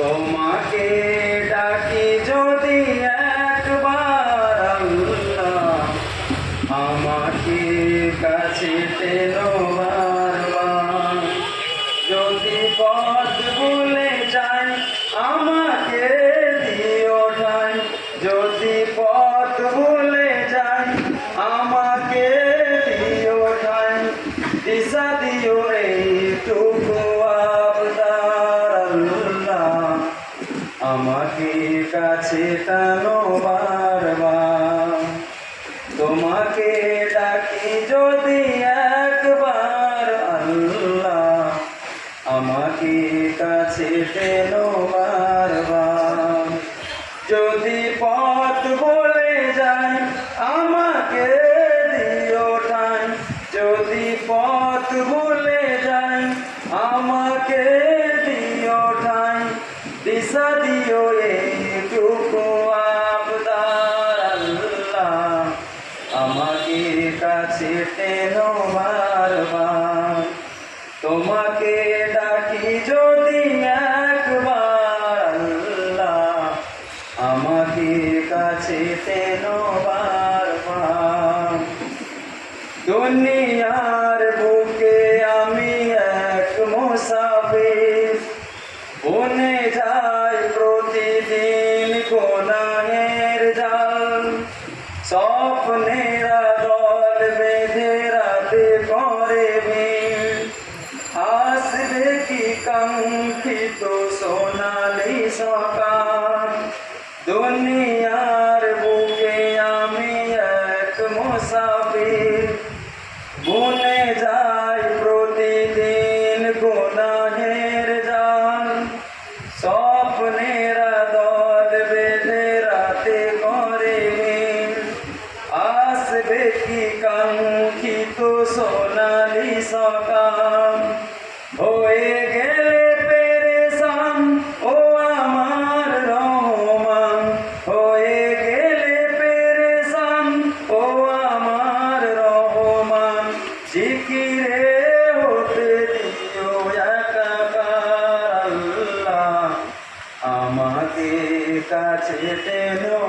তোমাকে ডাকি যদি একবার আল্লাহ, আমাকে কাছে টেনো বারবার। যদি পথ ভুলে যাই আমাকে দিও ঠাই, যদি পথ ভুলে যাই আমাকে দিও ঠাই। দিশা দিও এইটুকু আবদার আল্লাহ, আমাকে কাছে টানো বারবার। তোমাকে ডাকি যদি একবার আল্লাহ, আমাকে কাছে টেনো বারবার। যদি পথ ভুলে যাই আমাকে দিও ঠাই, যদি পথ ভুলে যাই আমাকে দিও ঠাই। দিশা দিও এইটুকু আবদার আল্লাহ, আমাকে কাছে টেনো বারবার। তোমাকে ডাকি যদি একবার আল্লাহ, আমাকে কাছে টেনো বারবার। দুনিয়ার বুকে আমি এক মুসাফির, বনে যাই প্রতিদিন গুনাহের জাল। স্বপ্নেরা দল বেঁধে রাতে করে ভিড়, আসবে কি কাঙ্ক্ষিত সোনালি সকাল। দুনিয়ার বুকে আমি এক মুসাফির, বনে যাই প্রতিদিন গুনাহের জাল। স্বপ্নেরা দল বেঁধে রাতে করে ভিড়, আসবে কি কাঙ্ক্ষিত সোনালি সকাল। হয়ে গেলে পেরেশান ও আমার রহমান, হয়ে গেলে পেরেশান ও আমার রহমান। জিকিরে হতে দিও একাকার আল্লাহ, আমাকে কাছে টেনো